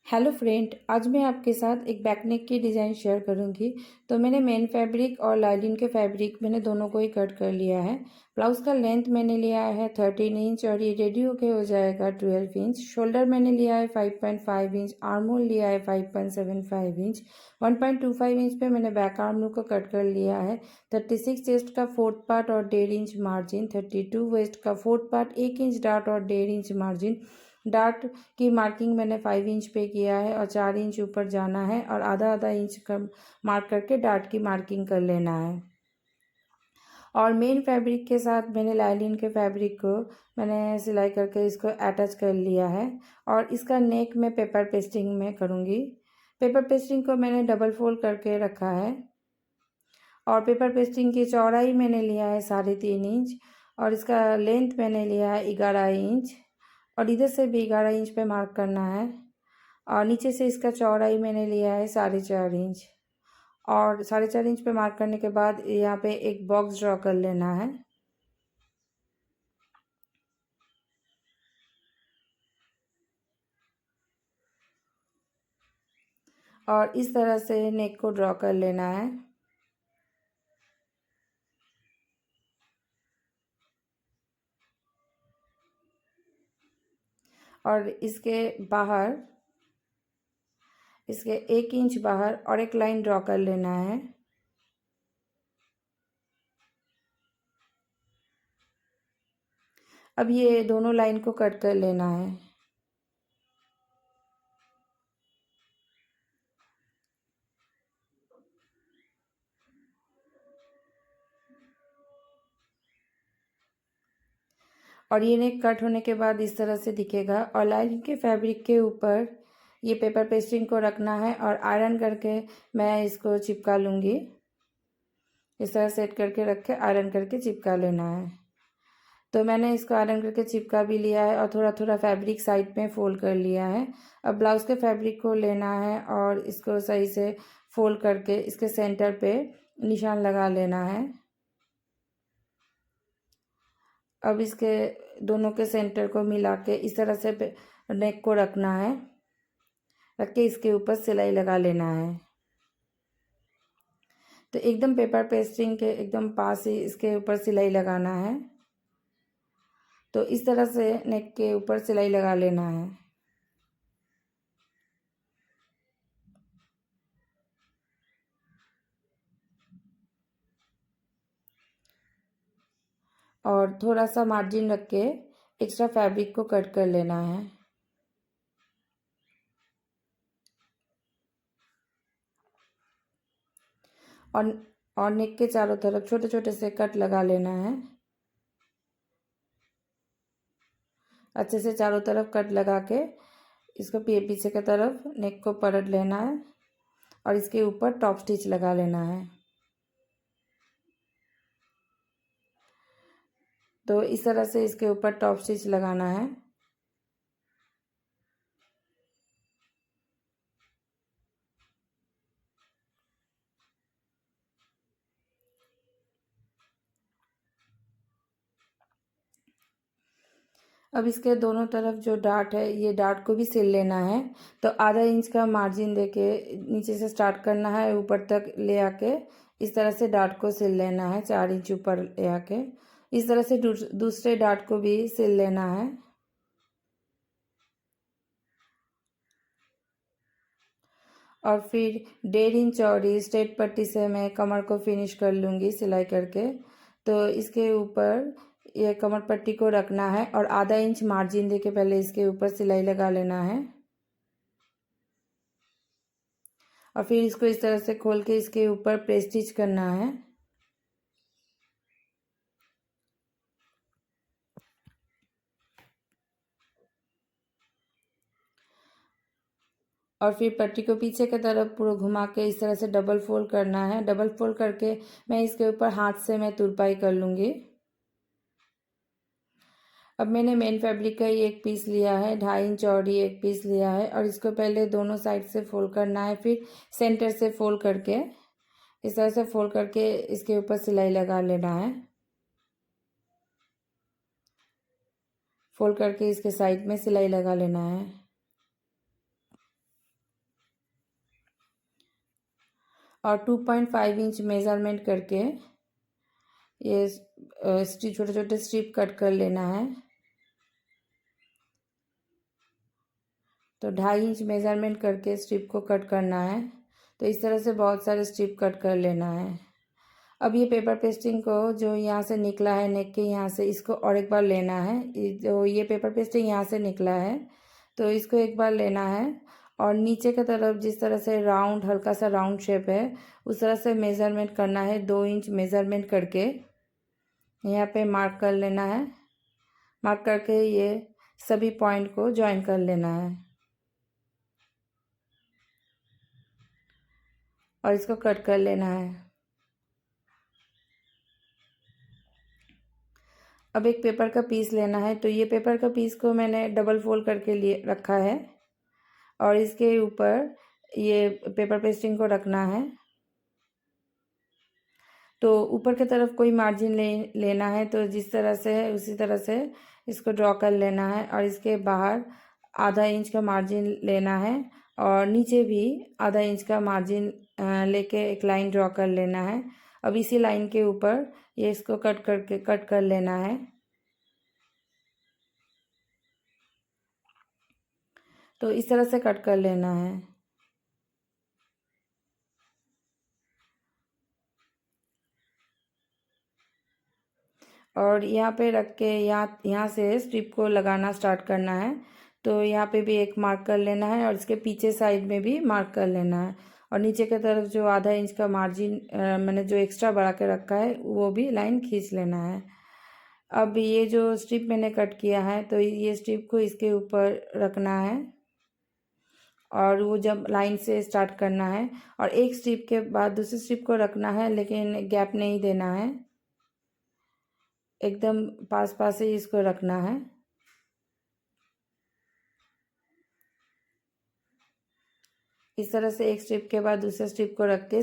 Hello friend, आज मैं आपके साथ एक बैक नेक की डिज़ाइन शेयर करूंगी। तो मैंने मेन फैब्रिक और लाइलिन के फैब्रिक मैंने दोनों को ही कट कर लिया है। ब्लाउज़ का लेंथ मैंने लिया है 13 इंच और ये रेडी होके हो जाएगा 12 इंच। शोल्डर मैंने लिया है 5.5 इंच, आर्म होल लिया है 5.75 इंच। 1.25 इंच पे मैंने बैक आर्म होल को कट कर लिया है। 36 चेस्ट का फोर्थ पार्ट और 1.5 इंच मार्जिन, 32 वेस्ट का फोर्थ पार्ट 1 इंच डार्ट और 1.5 इंच मार्जिन। डार्ट की मार्किंग मैंने 5 इंच पे किया है और 4 इंच ऊपर जाना है और आधा आधा इंच का मार्क करके डार्ट की मार्किंग कर लेना है। और मेन फैब्रिक के साथ मैंने लाइलिन के फैब्रिक को मैंने सिलाई करके इसको अटैच कर लिया है। और इसका नेक में पेपर पेस्टिंग में करूँगी। पेपर पेस्टिंग को मैंने डबल फोल्ड करके रखा है और पेपर पेस्टिंग की चौड़ाई मैंने लिया है 3.5 इंच और इसका लेंथ मैंने लिया है 11 इंच और इधर से भी 11 इंच पे मार्क करना है। और नीचे से इसका चौड़ाई मैंने लिया है 4.5 इंच और 4.5 इंच पे मार्क करने के बाद यहाँ पे एक बॉक्स ड्रॉ कर लेना है। और इस तरह से नेक को ड्रॉ कर लेना है। और इसके 1 इंच बाहर और एक लाइन ड्रॉ कर लेना है। अब ये दोनों लाइन को कट कर लेना है। और ये नेक कट होने के बाद इस तरह से दिखेगा। और लाइनिंग के फैब्रिक के ऊपर ये पेपर पेस्टिंग को रखना है और आयरन करके मैं इसको चिपका लूँगी। इस तरह सेट करके रख के आयरन करके चिपका लेना है। तो मैंने इसको आयरन करके चिपका भी लिया है और थोड़ा थोड़ा फैब्रिक साइड में फोल्ड कर लिया है। अब ब्लाउज़ के फैब्रिक को लेना है और इसको सही से फोल्ड करके इसके सेंटर पे निशान लगा लेना है। अब इसके दोनों के सेंटर को मिला के इस तरह से नेक को रखना है, रख के इसके ऊपर सिलाई लगा लेना है। तो एकदम पेपर पेस्टिंग के एकदम पास ही इसके ऊपर सिलाई लगाना है। तो इस तरह से नेक के ऊपर सिलाई लगा लेना है। और थोड़ा सा मार्जिन रख के एक्स्ट्रा फैब्रिक को कट कर लेना है। और और नेक के चारों तरफ छोटे छोटे से कट लगा लेना है। अच्छे से चारों तरफ कट लगा के इसको पीछे की तरफ नेक को पलट लेना है और इसके ऊपर टॉप स्टिच लगा लेना है। तो इस तरह से इसके ऊपर टॉप स्टिच लगाना है। अब इसके दोनों तरफ जो डार्ट है ये डार्ट को भी सिल लेना है। तो आधा इंच का मार्जिन देके नीचे से स्टार्ट करना है, ऊपर तक ले आके इस तरह से डार्ट को सिल लेना है। 4 इंच ऊपर ले आके इस तरह से दूसरे डार्ट को भी सिल लेना है। और फिर 1.5 इंच चौड़ी स्ट्रेट पट्टी से मैं कमर को फिनिश कर लूँगी सिलाई करके। तो इसके ऊपर ये कमर पट्टी को रखना है और आधा इंच मार्जिन देके पहले इसके ऊपर सिलाई लगा लेना है। और फिर इसको इस तरह से खोल के इसके ऊपर प्रेस स्टिच करना है। और फिर पट्टी को पीछे की तरफ पूरा घुमा के इस तरह से डबल फोल्ड करना है। डबल फोल्ड करके मैं इसके ऊपर हाथ से मैं तुरपाई कर लूँगी। अब मैंने मेन फैब्रिक का ही एक पीस लिया है, 2.5 इंच चौड़ी एक पीस लिया है और इसको पहले दोनों साइड से फोल्ड करना है। फिर सेंटर से फोल्ड करके इस तरह से फोल्ड करके इसके ऊपर सिलाई लगा लेना है। फोल्ड करके इसके साइड में सिलाई लगा लेना है। और 2.5 इंच मेज़रमेंट करके ये स्ट्रिप छोटे छोटे स्ट्रिप कट कर लेना है। तो 2.5 इंच मेज़रमेंट करके स्ट्रिप को कट करना है। तो इस तरह से बहुत सारे स्ट्रिप कट कर लेना है। अब ये पेपर पेस्टिंग को जो यहाँ से निकला है नेक के यहाँ से, इसको और एक बार लेना है। जो ये पेपर पेस्टिंग यहाँ से निकला है तो इसको एक बार लेना है और नीचे की तरफ जिस तरह से राउंड, हल्का सा राउंड शेप है, उस तरह से मेज़रमेंट करना है। 2 इंच मेज़रमेंट करके यहाँ पे मार्क कर लेना है। मार्क करके ये सभी पॉइंट को ज्वाइन कर लेना है और इसको कट कर लेना है। अब एक पेपर का पीस लेना है। तो ये पेपर का पीस को मैंने डबल फोल्ड करके लिए रखा है और इसके ऊपर ये पेपर पेस्टिंग को रखना है। तो ऊपर की तरफ कोई मार्जिन लेना है, तो जिस तरह से है उसी तरह से इसको ड्रॉ कर लेना है और इसके बाहर आधा इंच का मार्जिन लेना है और नीचे भी आधा इंच का मार्जिन लेके एक लाइन ड्रॉ कर लेना है। अब इसी लाइन के ऊपर ये इसको कट कर लेना है। तो इस तरह से कट कर लेना है। और यहाँ पे रख के यहाँ से स्ट्रिप को लगाना स्टार्ट करना है। तो यहाँ पे भी एक मार्क कर लेना है और इसके पीछे साइड में भी मार्क कर लेना है और नीचे की तरफ जो आधा इंच का मार्जिन मैंने जो एक्स्ट्रा बढ़ा के रखा है वो भी लाइन खींच लेना है। अब ये जो स्ट्रिप मैंने कट किया है तो ये स्ट्रिप को इसके ऊपर रखना है और वो जब लाइन से स्टार्ट करना है और एक स्ट्रिप के बाद दूसरी स्ट्रिप को रखना है, लेकिन गैप नहीं देना है, एकदम पास पास ही इसको रखना है। इस तरह से एक स्ट्रिप के बाद दूसरे स्ट्रिप को रख के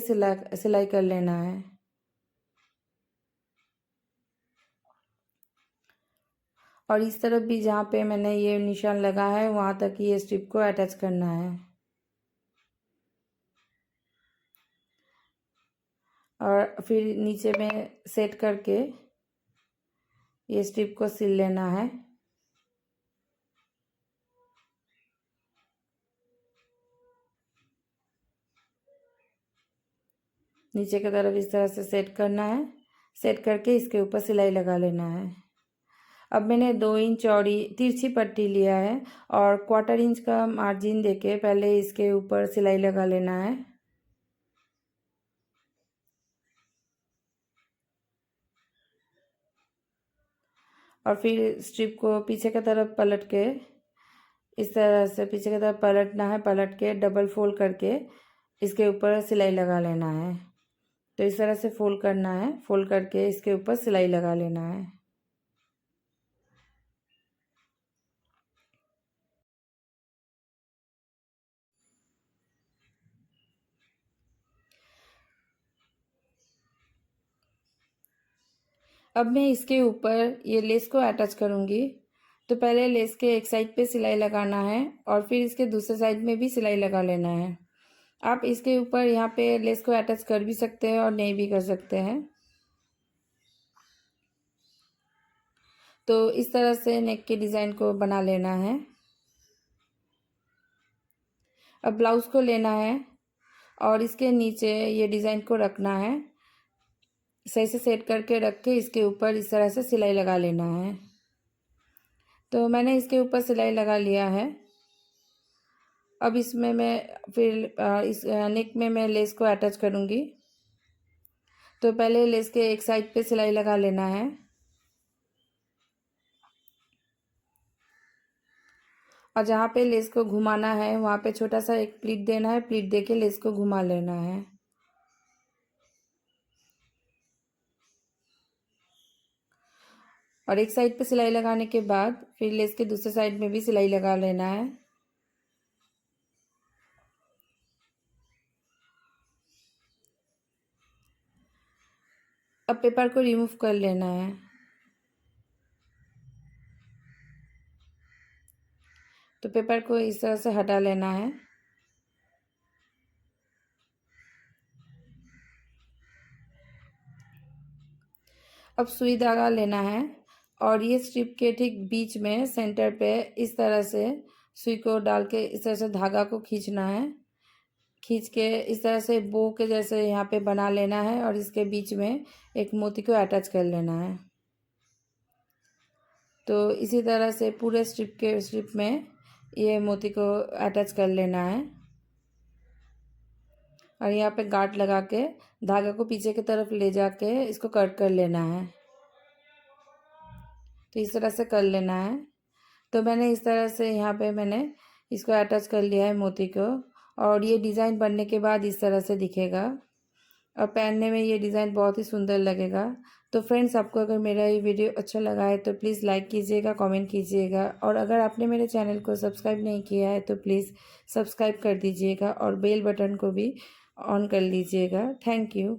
सिलाई कर लेना है। और इस तरफ भी जहाँ पे मैंने ये निशान लगा है वहाँ तक ये स्ट्रिप को अटैच करना है और फिर नीचे में सेट करके ये स्ट्रिप को सिल लेना है। नीचे की तरफ इस तरह से सेट करना है। सेट करके इसके ऊपर सिलाई लगा लेना है। अब मैंने 2 इंच चौड़ी तिरछी पट्टी लिया है और 1/4 इंच का मार्जिन देके पहले इसके ऊपर सिलाई लगा लेना है। और फिर स्ट्रिप को पीछे की तरफ पलट के इस तरह से पीछे की तरफ पलटना है। पलट के डबल फोल्ड करके इसके ऊपर सिलाई लगा लेना है। तो इस तरह से फोल्ड करना है, फोल्ड करके इसके ऊपर सिलाई लगा लेना है। अब मैं इसके ऊपर ये लेस को अटैच करूँगी। तो पहले लेस के एक साइड पे सिलाई लगाना है और फिर इसके दूसरे साइड में भी सिलाई लगा लेना है। आप इसके ऊपर यहाँ पे लेस को अटैच कर भी सकते हैं और नहीं भी कर सकते हैं। तो इस तरह से नेक के डिज़ाइन को बना लेना है। अब ब्लाउज़ को लेना है और इसके नीचे ये डिज़ाइन को रखना है। सही से सेट करके रख के इसके ऊपर इस तरह से सिलाई लगा लेना है। तो मैंने इसके ऊपर सिलाई लगा लिया है। अब इसमें मैं फिर इस नेक में मैं लेस को अटैच करूँगी। तो पहले लेस के एक साइड पे सिलाई लगा लेना है और जहाँ पे लेस को घुमाना है वहाँ पे छोटा सा एक प्लीट देना है। प्लीट दे के लेस को घुमा लेना है। और एक साइड पे सिलाई लगाने के बाद फिर लेस के दूसरे साइड में भी सिलाई लगा लेना है। अब पेपर को रिमूव कर लेना है। तो पेपर को इस तरह से हटा लेना है। अब सुई धागा लेना है और ये स्ट्रिप के ठीक बीच में सेंटर पे इस तरह से सुई को डाल के इस तरह से धागा को खींचना है। खींच के इस तरह से बो के जैसे यहाँ पे बना लेना है और इसके बीच में एक मोती को अटैच कर लेना है। तो इसी तरह से पूरे स्ट्रिप में ये मोती को अटैच कर लेना है और यहाँ पे गांठ लगा के धागा को पीछे की तरफ ले जाके इसको कट कर लेना है। तो इस तरह से कर लेना है। तो मैंने इस तरह से यहाँ पे मैंने इसको अटैच कर लिया है मोती को और ये डिज़ाइन बनने के बाद इस तरह से दिखेगा और पहनने में ये डिज़ाइन बहुत ही सुंदर लगेगा। तो फ्रेंड्स, आपको अगर मेरा ये वीडियो अच्छा लगा है तो प्लीज़ लाइक कीजिएगा, कमेंट कीजिएगा और अगर आपने मेरे चैनल को सब्सक्राइब नहीं किया है तो प्लीज़ सब्सक्राइब कर दीजिएगा और बेल बटन को भी ऑन कर लीजिएगा। Thank you.